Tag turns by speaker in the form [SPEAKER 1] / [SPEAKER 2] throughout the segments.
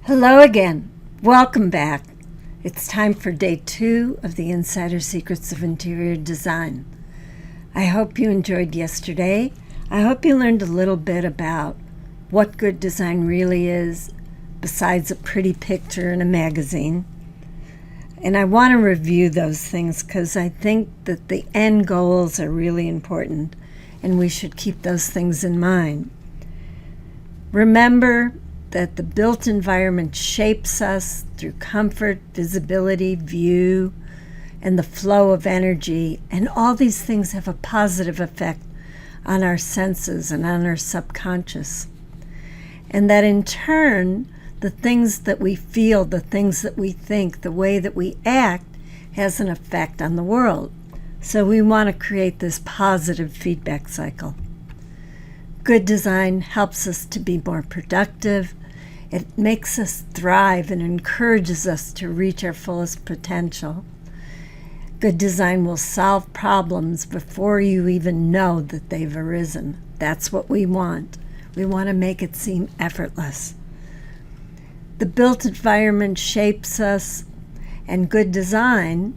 [SPEAKER 1] Hello again. Welcome back. It's time for day 2 of the Insider Secrets of Interior Design. I hope you enjoyed yesterday. I hope you learned a little bit about what good design really is, besides a pretty picture in a magazine. And I want to review those things because I think that the end goals are really important and we should keep those things in mind. Remember that the built environment shapes us through comfort, visibility, view, and the flow of energy, and all these things have a positive effect on our senses and on our subconscious. And that in turn, the things that we feel, the things that we think, the way that we act has an effect on the world. So we want to create this positive feedback cycle. Good design helps us to be more productive. It makes us thrive and encourages us to reach our fullest potential. Good design will solve problems before you even know that they've arisen. That's what we want. We want to make it seem effortless. The built environment shapes us, and good design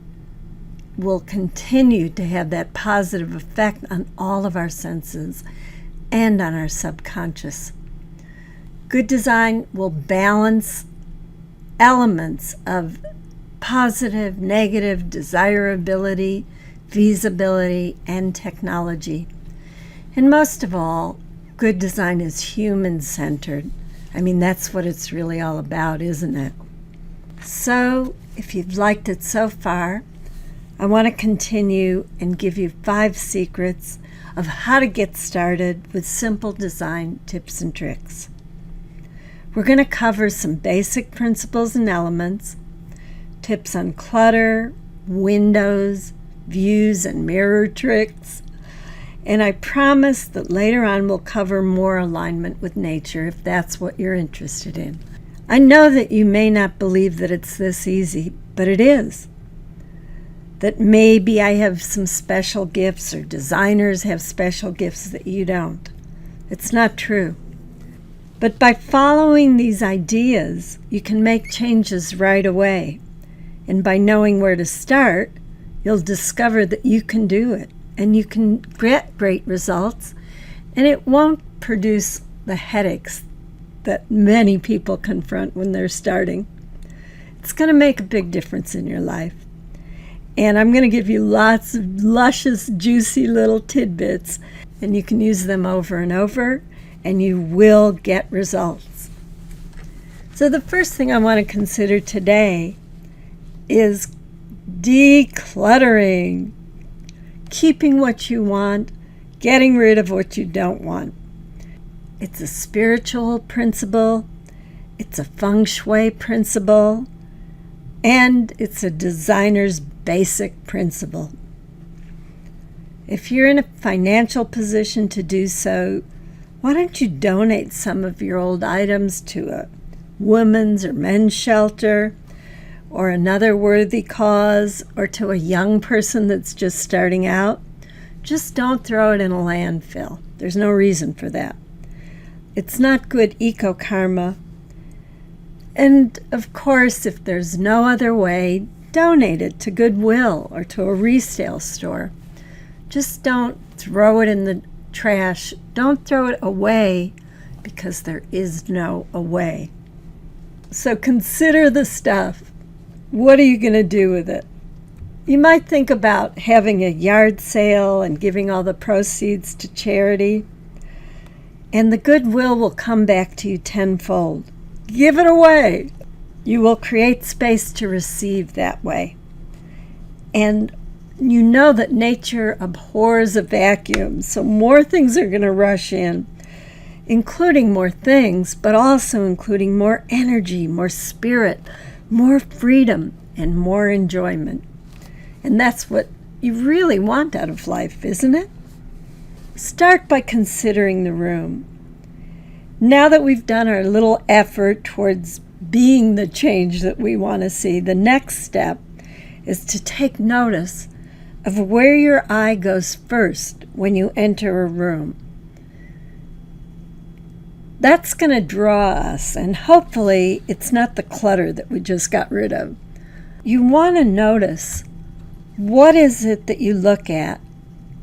[SPEAKER 1] will continue to have that positive effect on all of our senses and on our subconscious. Good design will balance elements of positive, negative, desirability, feasibility, and technology. And most of all, good design is human-centered. I mean, that's what it's really all about, isn't it? So, if you've liked it so far, I want to continue and give you 5 secrets of how to get started with simple design tips and tricks. We're going to cover some basic principles and elements, tips on clutter, windows, views, and mirror tricks. And I promise that later on we'll cover more alignment with nature if that's what you're interested in. I know that you may not believe that it's this easy, but it is. That maybe I have some special gifts or designers have special gifts that you don't. It's not true. But by following these ideas, you can make changes right away. And by knowing where to start, you'll discover that you can do it and you can get great results, and it won't produce the headaches that many people confront when they're starting. It's going to make a big difference in your life. And I'm going to give you lots of luscious, juicy little tidbits, and you can use them over and over, and you will get results. So the first thing I want to consider today is decluttering. Keeping what you want, getting rid of what you don't want. It's a spiritual principle, it's a feng shui principle, and it's a designer's basic principle. If you're in a financial position to do so, why don't you donate some of your old items to a women's or men's shelter, or another worthy cause, or to a young person that's just starting out? Just don't throw it in a landfill. There's no reason for that. It's not good eco-karma. And of course, if there's no other way, donate it to Goodwill or to a resale store. Just don't throw it in the trash. Don't throw it away, because there is no away. So consider the stuff. What are you going to do with it? You might think about having a yard sale and giving all the proceeds to charity, and the goodwill will come back to you tenfold. Give it away. You will create space to receive that way. And you know that nature abhors a vacuum, so more things are going to rush in, including more things, but also including more energy, more spirit, more freedom, and more enjoyment. And that's what you really want out of life, isn't it? Start by considering the room. Now that we've done our little effort towards being the change that we want to see, the next step is to take notice of where your eye goes first when you enter a room. That's going to draw us, and hopefully it's not the clutter that we just got rid of. You want to notice what is it that you look at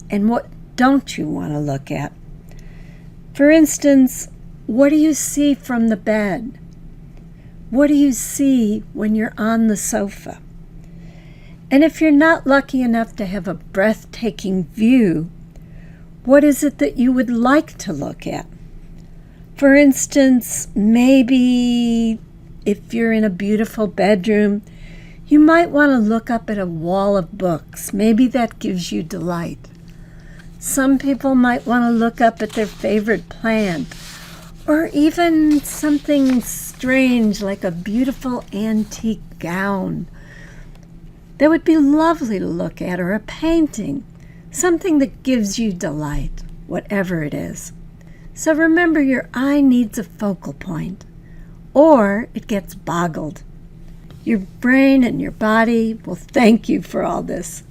[SPEAKER 1] and what don't you want to look at. For instance, what do you see from the bed? What do you see when you're on the sofa? And if you're not lucky enough to have a breathtaking view, what is it that you would like to look at? For instance, maybe if you're in a beautiful bedroom, you might want to look up at a wall of books. Maybe that gives you delight. Some people might want to look up at their favorite plant, or even something strange like a beautiful antique gown. That would be lovely to look at, or a painting, something that gives you delight, whatever it is. So remember, your eye needs a focal point, or it gets boggled. Your brain and your body will thank you for all this.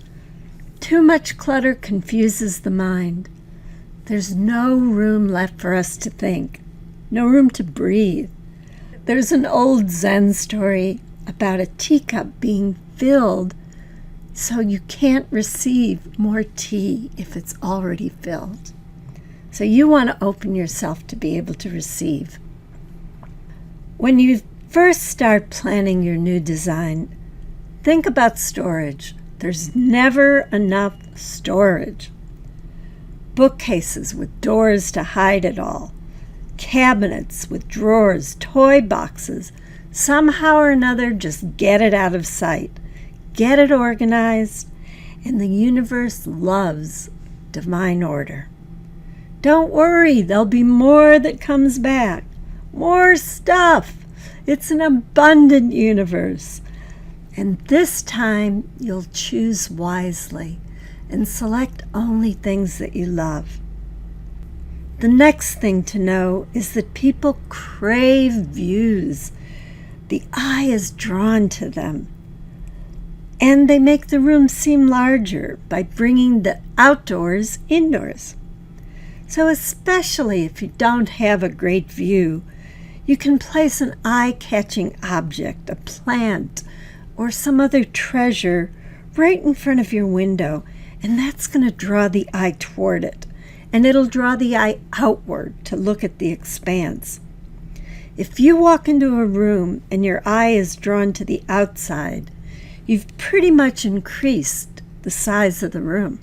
[SPEAKER 1] Too much clutter confuses the mind. There's no room left for us to think, no room to breathe. There's an old Zen story about a teacup being filled so you can't receive more tea if it's already filled. So you want to open yourself to be able to receive. When you first start planning your new design, think about storage. There's never enough storage. Bookcases with doors to hide it all. Cabinets with drawers, toy boxes. Somehow or another, just get it out of sight. Get it organized, and the universe loves divine order. Don't worry, there'll be more that comes back. More stuff. It's an abundant universe. And this time, you'll choose wisely and select only things that you love. The next thing to know is that people crave views. The eye is drawn to them. And they make the room seem larger by bringing the outdoors indoors. So especially if you don't have a great view, you can place an eye-catching object, a plant, or some other treasure right in front of your window, and that's going to draw the eye toward it, and it'll draw the eye outward to look at the expanse. If you walk into a room and your eye is drawn to the outside, you've pretty much increased the size of the room.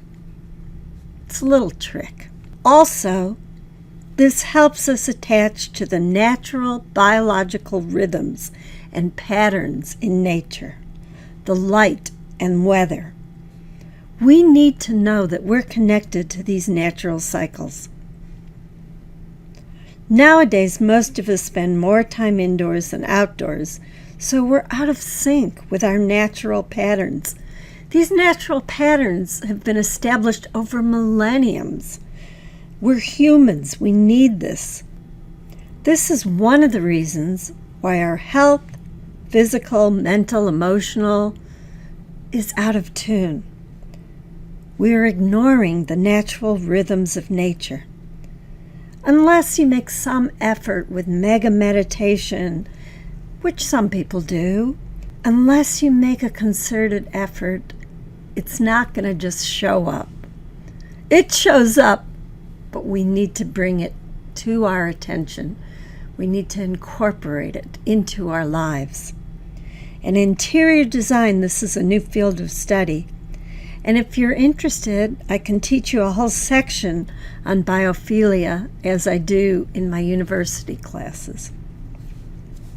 [SPEAKER 1] It's a little trick. Also, this helps us attach to the natural biological rhythms and patterns in nature, the light and weather. We need to know that we're connected to these natural cycles. Nowadays, most of us spend more time indoors than outdoors, so we're out of sync with our natural patterns. These natural patterns have been established over millenniums. We're humans. We need this. This is one of the reasons why our health, physical, mental, emotional, is out of tune. We are ignoring the natural rhythms of nature. Unless you make some effort with mega meditation, which some people do, unless you make a concerted effort, it's not going to just show up. It shows up, but we need to bring it to our attention. We need to incorporate it into our lives. In interior design, this is a new field of study. And if you're interested, I can teach you a whole section on biophilia, as I do in my university classes.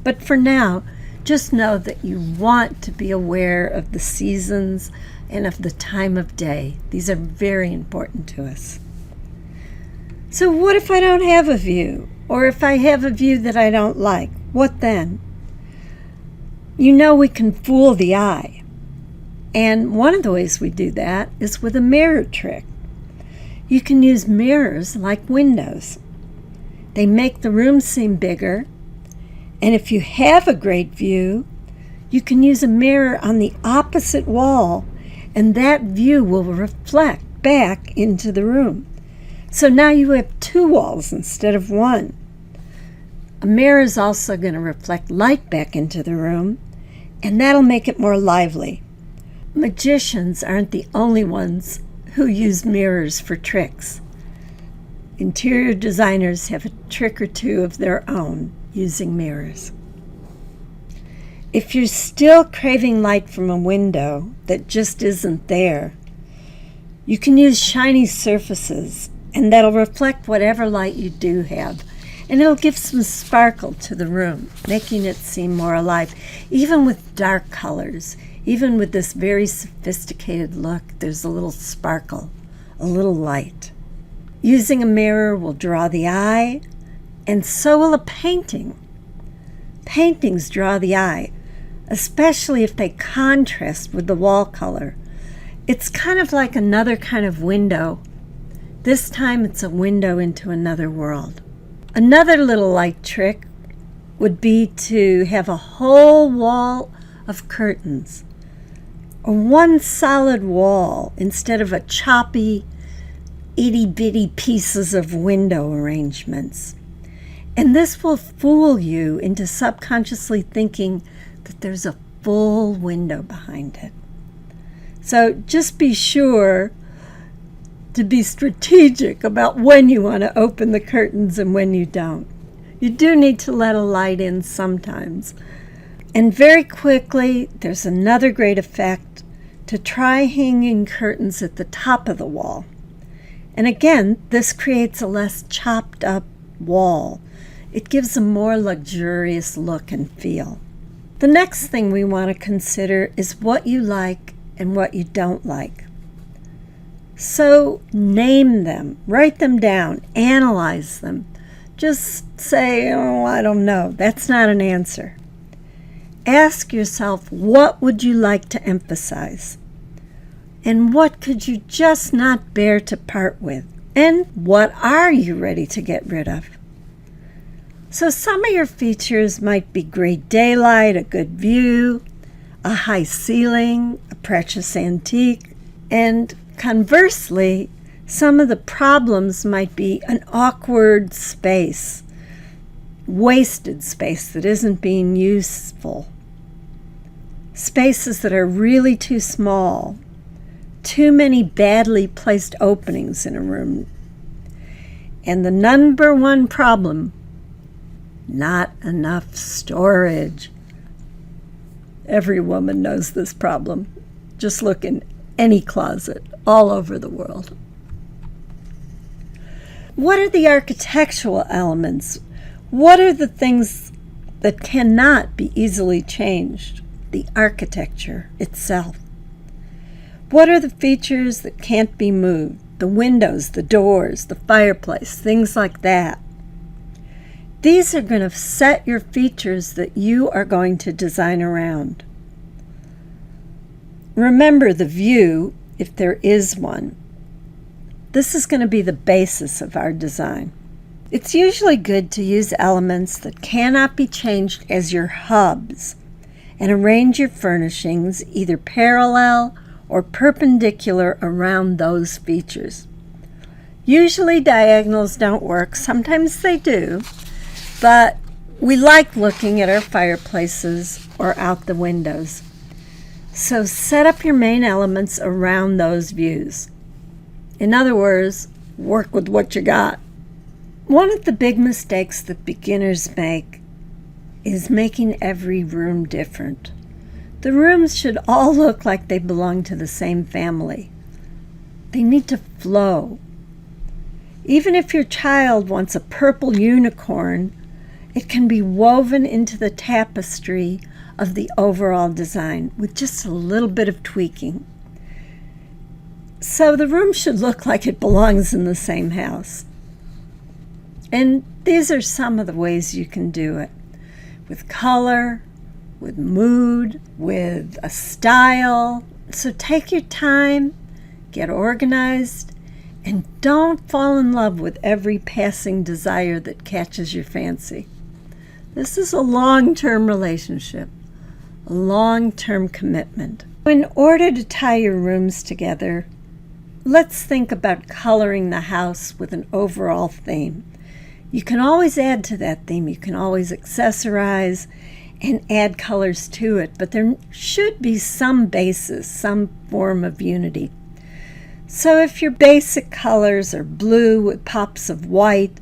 [SPEAKER 1] But for now, just know that you want to be aware of the seasons and of the time of day. These are very important to us. So what if I don't have a view? Or if I have a view that I don't like? What then? You know, we can fool the eye. And one of the ways we do that is with a mirror trick. You can use mirrors like windows. They make the room seem bigger. And if you have a great view, you can use a mirror on the opposite wall, and that view will reflect back into the room. So now you have two walls instead of one. A mirror is also going to reflect light back into the room, and that'll make it more lively. Magicians aren't the only ones who use mirrors for tricks. Interior designers have a trick or two of their own using mirrors. If you're still craving light from a window that just isn't there, you can use shiny surfaces, and that'll reflect whatever light you do have, and it'll give some sparkle to the room, making it seem more alive. Even with dark colors, even with this very sophisticated look, there's a little sparkle, a little light. Using a mirror will draw the eye, and so will a painting. Paintings draw the eye, especially if they contrast with the wall color. It's kind of like another kind of window. This time it's a window into another world. Another little light trick would be to have a whole wall of curtains, or one solid wall instead of a choppy, itty-bitty pieces of window arrangements. And this will fool you into subconsciously thinking that there's a full window behind it. So just be sure to be strategic about when you want to open the curtains and when you don't. You do need to let a light in sometimes. And very quickly, there's another great effect to try hanging curtains at the top of the wall. And again, this creates a less chopped up wall. It gives a more luxurious look and feel. The next thing we want to consider is what you like and what you don't like. So name them, write them down, analyze them. Just say, oh, I don't know. That's not an answer. Ask yourself, what would you like to emphasize? And what could you just not bear to part with? And what are you ready to get rid of? So some of your features might be great daylight, a good view, a high ceiling, a precious antique, and conversely, some of the problems might be an awkward space, wasted space that isn't being useful, spaces that are really too small, too many badly placed openings in a room, and the number one problem, not enough storage. Every woman knows this problem. Just look in any closet all over the world. What are the architectural elements? What are the things that cannot be easily changed? The architecture itself. What are the features that can't be moved? The windows, the doors, the fireplace, things like that. These are going to set your features that you are going to design around. Remember the view, if there is one. This is going to be the basis of our design. It's usually good to use elements that cannot be changed as your hubs and arrange your furnishings either parallel or perpendicular around those features. Usually diagonals don't work, sometimes they do, but we like looking at our fireplaces or out the windows. So set up your main elements around those views. In other words, work with what you got. One of the big mistakes that beginners make is making every room different. The rooms should all look like they belong to the same family. They need to flow. Even if your child wants a purple unicorn, it can be woven into the tapestry of the overall design with just a little bit of tweaking. So the room should look like it belongs in the same house. And these are some of the ways you can do it. With color, with mood, with a style. So take your time, get organized, and don't fall in love with every passing desire that catches your fancy. This is a long-term relationship, a long-term commitment. In order to tie your rooms together, let's think about coloring the house with an overall theme. You can always add to that theme. You can always accessorize and add colors to it, but there should be some basis, some form of unity. So if your basic colors are blue with pops of white,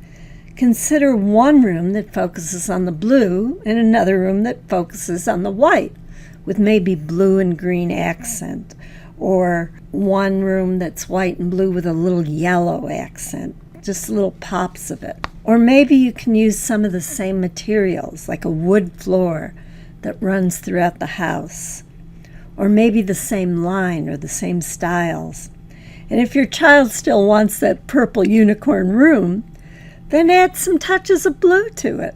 [SPEAKER 1] consider one room that focuses on the blue and another room that focuses on the white, with maybe blue and green accent, or one room that's white and blue with a little yellow accent, just little pops of it. Or maybe you can use some of the same materials, like a wood floor that runs throughout the house, or maybe the same line or the same styles. And if your child still wants that purple unicorn room, then add some touches of blue to it.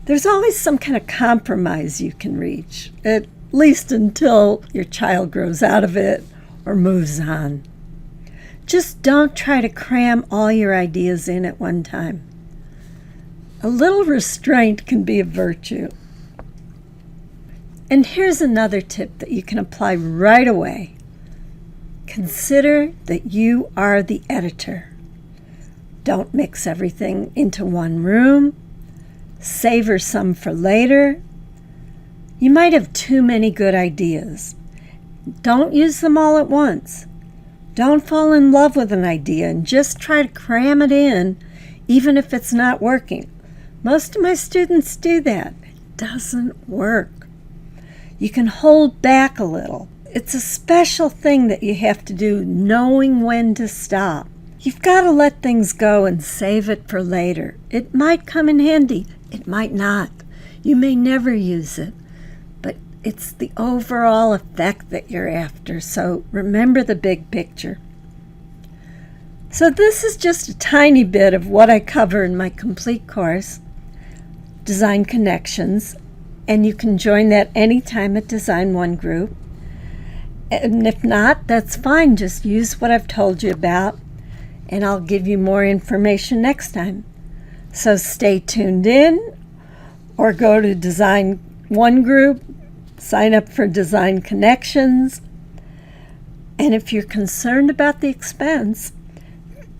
[SPEAKER 1] There's always some kind of compromise you can reach, at least until your child grows out of it or moves on. Just don't try to cram all your ideas in at one time. A little restraint can be a virtue. And here's another tip that you can apply right away. Consider that you are the editor. Don't mix everything into one room. Savor some for later. You might have too many good ideas. Don't use them all at once. Don't fall in love with an idea and just try to cram it in, even if it's not working. Most of my students do that. It doesn't work. You can hold back a little. It's a special thing that you have to do, knowing when to stop. You've got to let things go and save it for later. It might come in handy. It might not. You may never use it. But it's the overall effect that you're after. So remember the big picture. So this is just a tiny bit of what I cover in my complete course, Design Connections. And you can join that anytime at Design One Group. And if not, that's fine. Just use what I've told you about, and I'll give you more information next time. So stay tuned in, or go to Design One Group, sign up for Design Connections. And if you're concerned about the expense,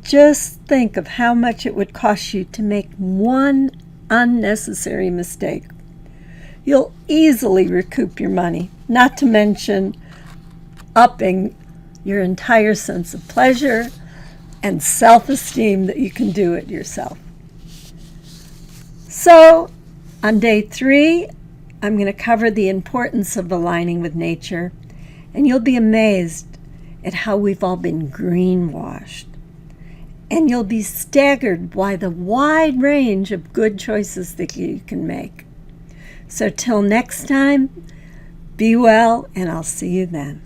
[SPEAKER 1] just think of how much it would cost you to make one unnecessary mistake. You'll easily recoup your money, not to mention upping your entire sense of pleasure and self-esteem that you can do it yourself. So, on day 3, I'm going to cover the importance of aligning with nature, and you'll be amazed at how we've all been greenwashed. And you'll be staggered by the wide range of good choices that you can make. So till next time, be well, and I'll see you then.